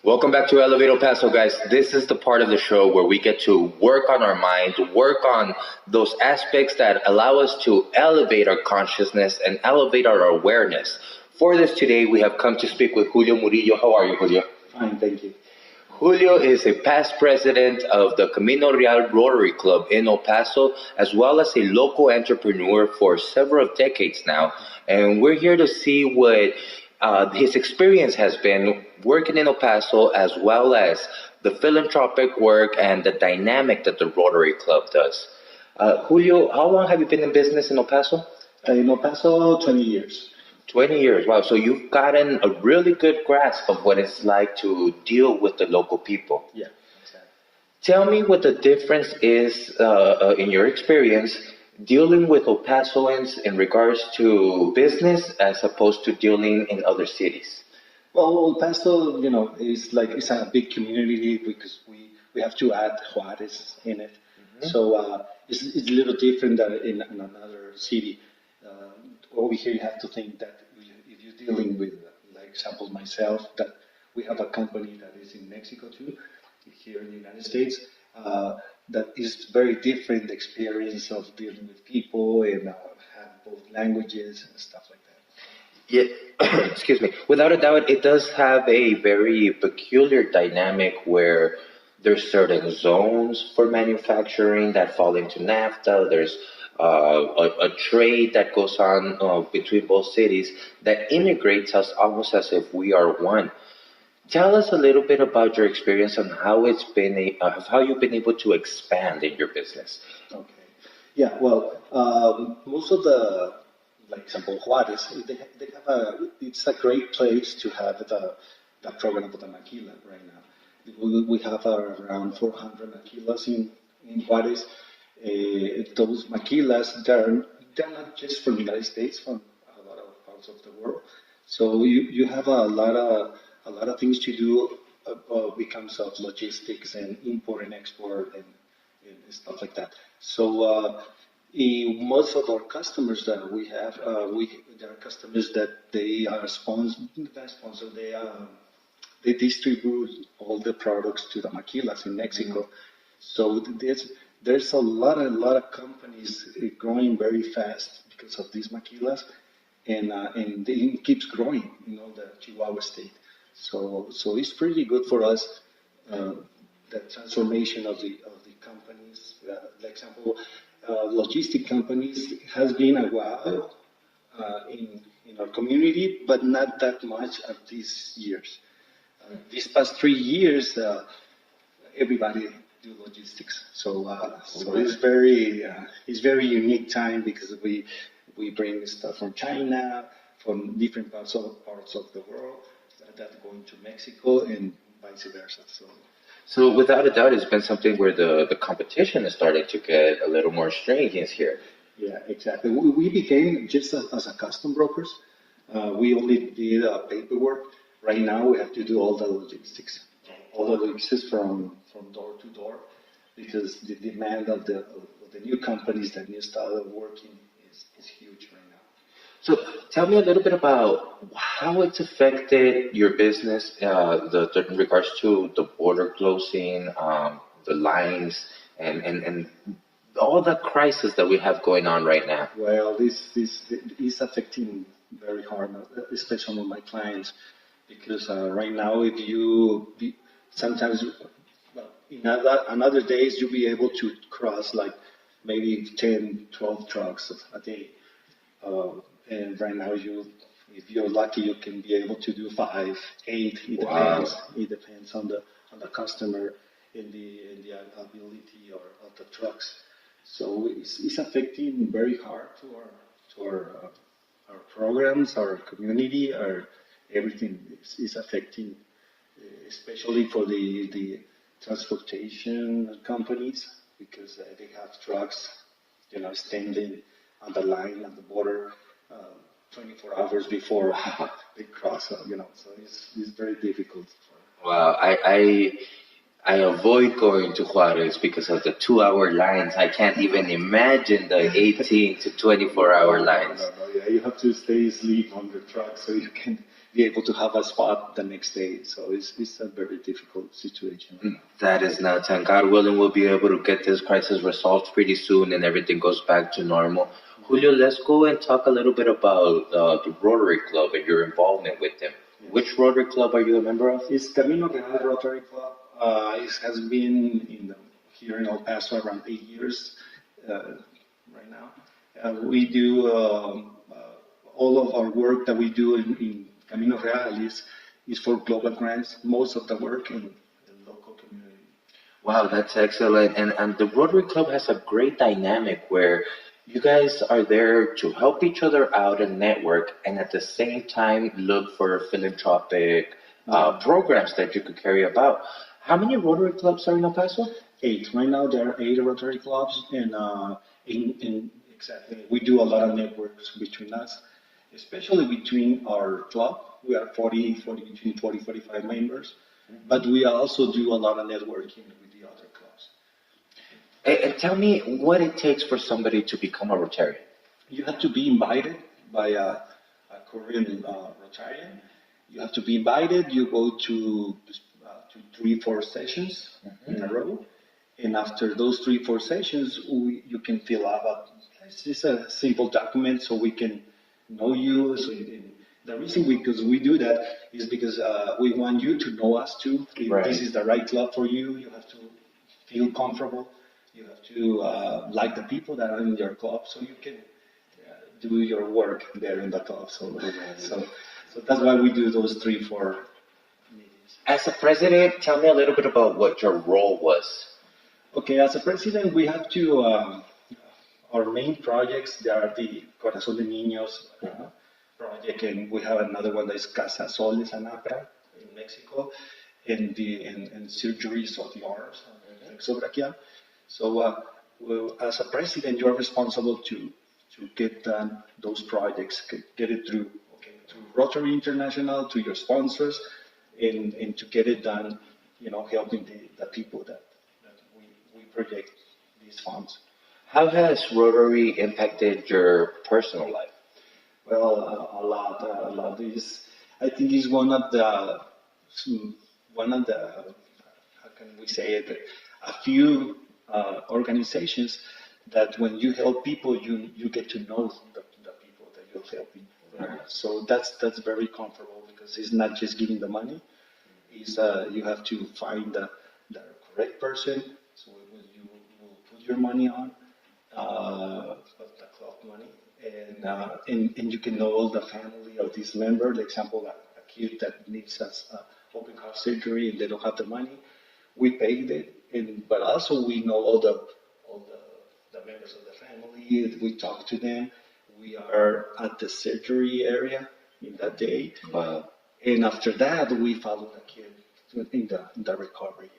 Welcome back to Elevate El Paso, guys. This is the part of the show where we get to work on our mind, work on those aspects that allow us to elevate our consciousness and elevate our awareness. For this today, we have come to speak with Julio Murillo. How are you, Julio? Fine, thank you. Julio is a past president of the Camino Rotary Club in El Paso, as well as a local entrepreneur for several decades now. And we're here to see what his experience has been working in El Paso, as well as the philanthropic work and the dynamic that the Rotary Club does. Julio, how long have you been in business in El Paso? In El Paso, 20 years. 20 years. Wow. So you've gotten a really good grasp of what it's like to deal with the local people. Yeah, exactly. Tell me what the difference is in your experience dealing with El Pasoans in regards to business as opposed to dealing in other cities. Well, El Paso, it's a big community because we have to add Juarez in it. So it's a little different than in another city. Over here, you have to think that if you're dealing with, like example, myself, that we have a company that is in Mexico too, here in the United States, that is very different experience of dealing with people and have both languages and stuff like that. Yeah, excuse me. Without a doubt, it does have a very peculiar dynamic where there's certain zones for manufacturing that fall into NAFTA. There's a trade that goes on between both cities that integrates us almost as if we are one. Tell us a little bit about your experience and how it's been, how you've been able to expand in your business. Okay. Yeah, well, most of the, like example, Juarez, they have it's a great place to have the program of the maquila right now. We have around 400 maquilas in Juarez. Those maquilas, they're not just from the United States, from a lot of parts of the world. So you have a lot of things to do becomes of logistics and import and export and stuff like that. So most of our customers that we have, there are customers that they are sponsor. They distribute all the products to the maquilas in Mexico. So there's a lot of companies growing very fast because of these maquilas, and it keeps growing. The Chihuahua state. So it's pretty good for us. The transformation of the companies, like example, logistic companies has been a while in our community, but not that much of these years. These past 3 years, everybody do logistics. So it's very unique time because we bring stuff from China, from different parts of the world that go into Mexico and vice versa. So without a doubt, it's been something where the competition is starting to get a little more strenuous here. Yeah, exactly. We became just as a custom brokers. We only did paperwork. Right now, we have to do all the logistics from door to door, because the demand of the new companies that new started working is huge right now. So tell me a little bit about how it's affected your business in regards to the border closing, the lines, and all the crisis that we have going on right now. Well, this is affecting very hard, especially my clients, because right now sometimes in another days you'll be able to cross like maybe 10, 12 trucks a day. And right now, if you're lucky, you can be able to do 5, 8. It depends. It depends on the customer and the ability of the trucks. So it's affecting very hard to our programs, our community, our everything is affecting, especially for the transportation companies, because they have trucks, standing on the line at the border 24 hours before they cross. So it's very difficult. Wow, I avoid going to Juarez because of the 2-hour lines. I can't even imagine the 18 to 24-hour lines. No, yeah, you have to stay asleep on the truck so be able to have a spot the next day. So it's a very difficult situation. That is nuts, and God willing, we'll be able to get this crisis resolved pretty soon, and everything goes back to normal. Julio, let's go and talk a little bit about the Rotary Club and your involvement with them. Which Rotary Club are you a member of? It's Camino Rotary Club. It has been here in El Paso around 8 years right now. We do all of our work that we do in Camino Real is for global grants. Most of the work in the local community. Wow, that's excellent. And the Rotary Club has a great dynamic where you guys are there to help each other out and network, and at the same time look for philanthropic programs that you could carry about. How many Rotary Clubs are in El Paso? 8. Right now there are 8 Rotary Clubs, and exactly we do a lot of networks between us, especially between our club. We are 45 members, but we also do a lot of networking with the other clubs. And tell me what it takes for somebody to become a Rotarian. You have to be invited by a Korean Rotarian. You have to be invited. You go to 3-4 sessions in a row, and after those 3-4 sessions, you can fill out. It's just a simple document, so we can know you. So the reason because we do that is because we want you to know us too. If this is the right club for you, you have to feel comfortable. You have to like the people that are in your club, so you can do your work there in the club. So that's why we do those 3-4 meetings. As a president, tell me a little bit about what your role was. Okay, as a president, we have to. Our main projects, they are the Corazón de Niños project, and we have another one that is Casa Sol de Sanapra in Mexico, and surgeries of the arms, exobrachial. So, as a president, you are responsible to get done those projects, get it through Rotary International, to your sponsors, and to get it done, helping the people that we project these funds. How has Rotary impacted your personal life? Well, a lot. I think is one of the, how can we say it, a few organizations that when you help people, you get to know the people that you're helping. So that's very comfortable because it's not just giving the money. It's you have to find the correct person. So you will put your money on. The club money, and you can know all the family of this member. For example, a kid that needs open heart surgery and they don't have the money, we paid it, but also we know all the members of the family. We talk to them. We are at the surgery area in that day, and after that we follow the kid in the recovery.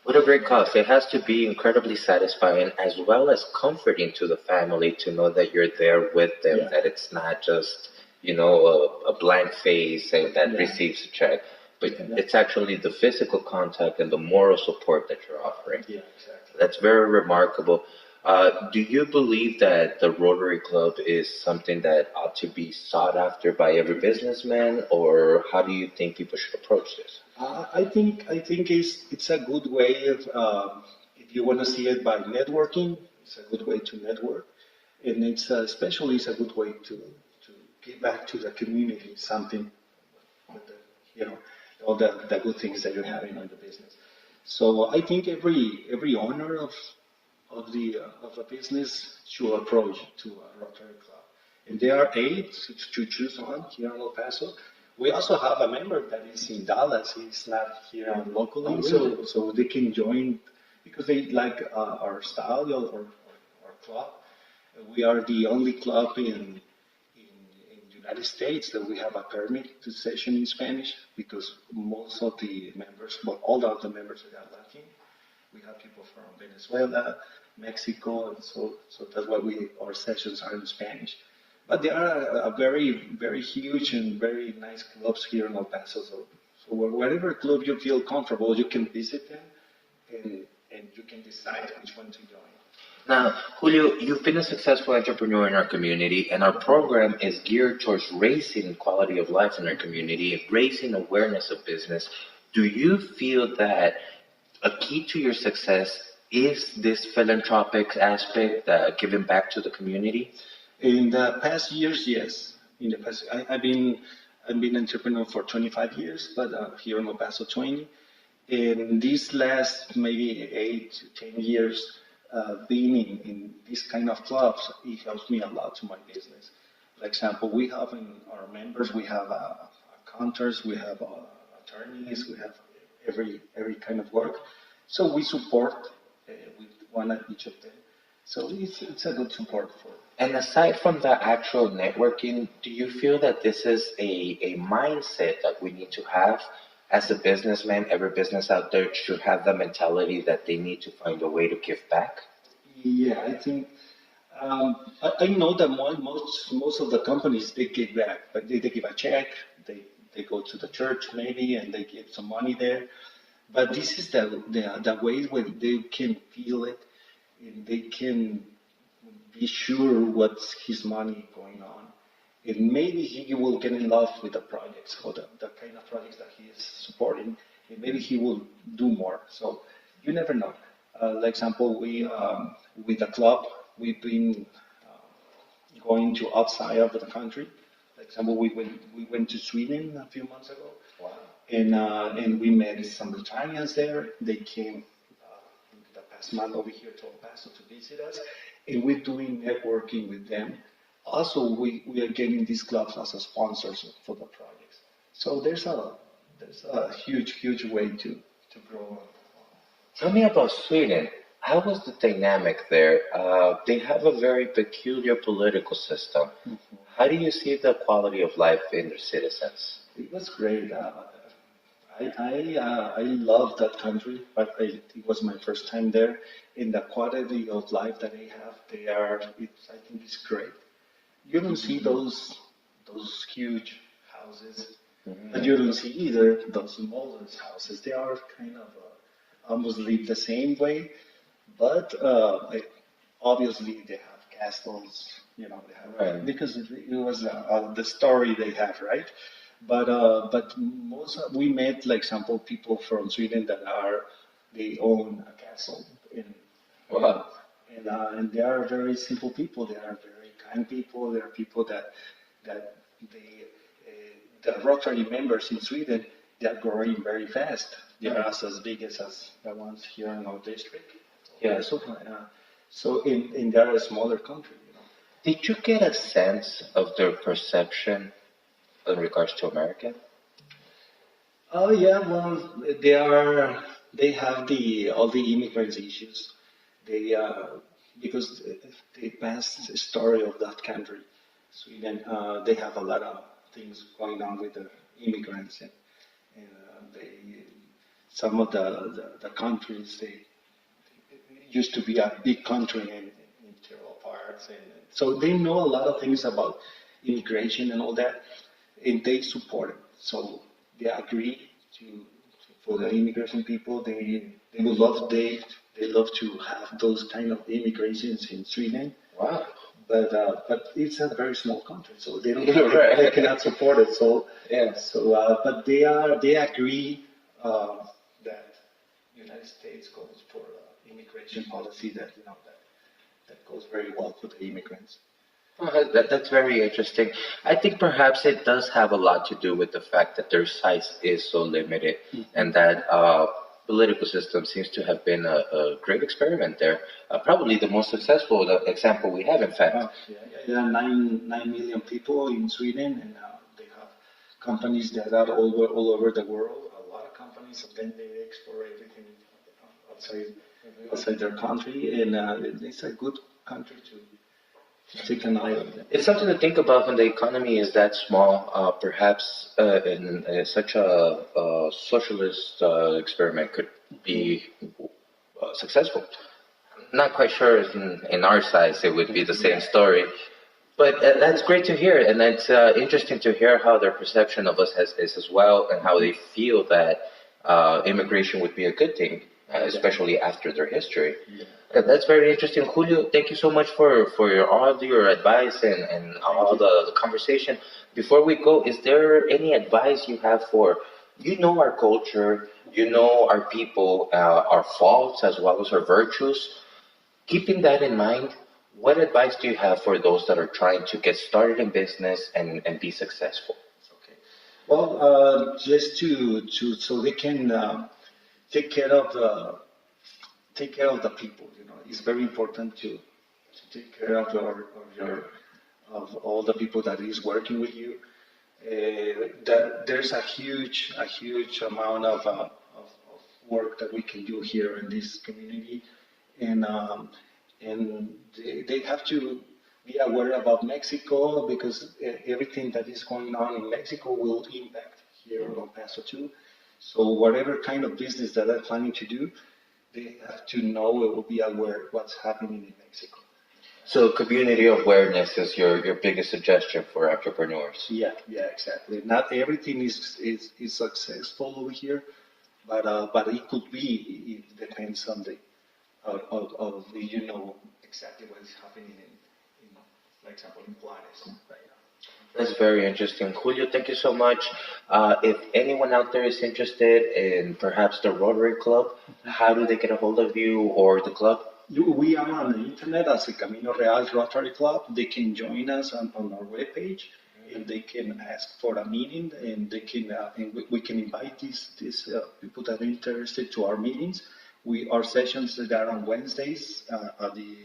What a great cause. It has to be incredibly satisfying as well as comforting to the family to know that you're there with them, that it's not just, a blank face that receives a check, but it's actually the physical contact and the moral support that you're offering. Yeah, exactly. That's very remarkable. Do you believe that the Rotary Club is something that ought to be sought after by every businessman, or how do you think people should approach this? I think it's a good way of if you want to see it by networking, it's a good way to network, and it's especially it's a good way to give back to the community something, with all the good things that you're having on the business. So I think every owner of a business should approach to a Rotary Club, and there are 8 to choose on here in El Paso. We also have a member that is in Dallas. He's not here locally, so they can join because they like our style or our club. We are the only club in United States that we have a permit to session in Spanish because most of the members, well, all of the members are Latin. We have people from Venezuela, Mexico, and so that's why our sessions are in Spanish. But there are a very, very huge and very nice clubs here in El Paso. So whatever club you feel comfortable, you can visit them, and you can decide which one to join. Now, Julio, you've been a successful entrepreneur in our community, and our program is geared towards raising quality of life in our community and raising awareness of business. Do you feel that a key to your success is this philanthropic aspect, giving back to the community? In the past years, yes. In the past, I've been entrepreneur for 25 years, but here in El Paso 20. In these last maybe 8 to 10 years, being in this kind of clubs, it helps me a lot to my business. For example, we have in our members, we have accountants, we have attorneys, we have every kind of work. So we support with one at each of them. So it's a good support for. And aside from the actual networking, do you feel that this is a mindset that we need to have as a businessman? Every business out there should have the mentality that they need to find a way to give back? Yeah, I think I know that most of the companies they give back, but they give a check, they go to the church maybe, and they give some money there. But this is the way where they can feel it, and they can be sure what's his money going on. And maybe he will get in love with the projects or the kind of projects that he is supporting, and maybe he will do more. So you never know. Like example, we with the club, we've been going to outside of the country. For example, we went to Sweden a few months ago. Wow. And we met some Rotarians there. They came the past month over here to El Paso to visit us, and we're doing networking with them. Also, we are getting these clubs as a sponsors for the projects. So there's a huge way to grow. Tell me about Sweden. How was the dynamic there? They have a very peculiar political system. How do you see the quality of life in their citizens? It was great. I love that country, but it was my first time there. And the quality of life that they have, I think it's great. You don't see those huge houses, but you don't see either those modest houses. They are kind of almost live the same way, but obviously they have castles, they have, Right. because it was the story they have, right? But we met, like example, people from Sweden that they own a castle in, Wow. and they are very simple people. They are very kind people. They are people that the Rotary members in Sweden, they are growing very fast. They are as big as the ones here in our district. Yeah. So in they are a smaller country. Did you get a sense of their perception in regards to America? Oh yeah, well they have all the immigrants issues. They because the past story of that country, Sweden, they have a lot of things going on with the immigrants, and some of the countries they used to be a big country in terrible parts, and so they know a lot of things about immigration and all that, and they support it. So they agree for the immigration people. They would love they love to have those kind of immigrations in Sweden. Wow. But it's a very small country, so they don't Right. they cannot support it. So Yeah. but they agree that United States goes for immigration policy that goes very well for the immigrants. That's very interesting. I think perhaps it does have a lot to do with the fact that their size is so limited, and that political system seems to have been a great experiment there. Probably the most successful example we have, in fact. There are 9 million people in Sweden, and they have companies that are all over the world. A lot of companies, and then they export everything outside their country, and it's a good country to take an eye on them. It's something to think about when the economy is that small. Perhaps in such a socialist experiment could be successful. Not quite sure in our size it would be the same story, but that's great to hear, and it's interesting to hear how their perception of us is as well, and how they feel that immigration would be a good thing. especially after their history. Yeah. That's very interesting. Julio, thank you so much for all your advice and all the conversation. Before we go, is there any advice you have for, our culture, our people, our faults as well as our virtues? Keeping that in mind, what advice do you have for those that are trying to get started in business and be successful? Okay. Well, just to so they can take care of the take care of the people. It's very important to take care of all the people that is working with you. That there's a huge amount of work that we can do here in this community, and they have to be aware about Mexico because everything that is going on in Mexico will impact here on Paso too. So whatever kind of business that they're planning to do, they have to know or will be aware what's happening in Mexico. So community awareness is your biggest suggestion for entrepreneurs. Yeah, exactly. Not everything is successful over here, but it could be. It depends on the of exactly what is happening in for example, in Juarez right now. That's very interesting. Julio, thank you so much. If anyone out there is interested in perhaps the Rotary Club, how do they get a hold of you or the club? We are on the internet as a Camino Real Rotary Club. They can join us on our webpage, and they can ask for a meeting, and they can and we can invite these people that are interested to our meetings. Our sessions that are on Wednesdays at the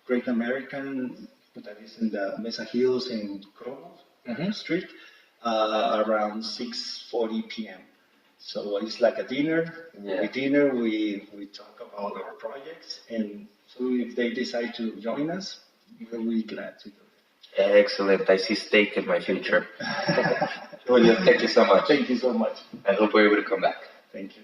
Great American that is in the Mesa Hills in Cronos Street around 6:40 p.m. So it's like a dinner. Yeah. With dinner, we talk about our projects, and so if they decide to join us, we'll be glad to do it. Excellent. I see steak in my future. Julio, thank you so much. Thank you so much. I hope we're able to come back. Thank you.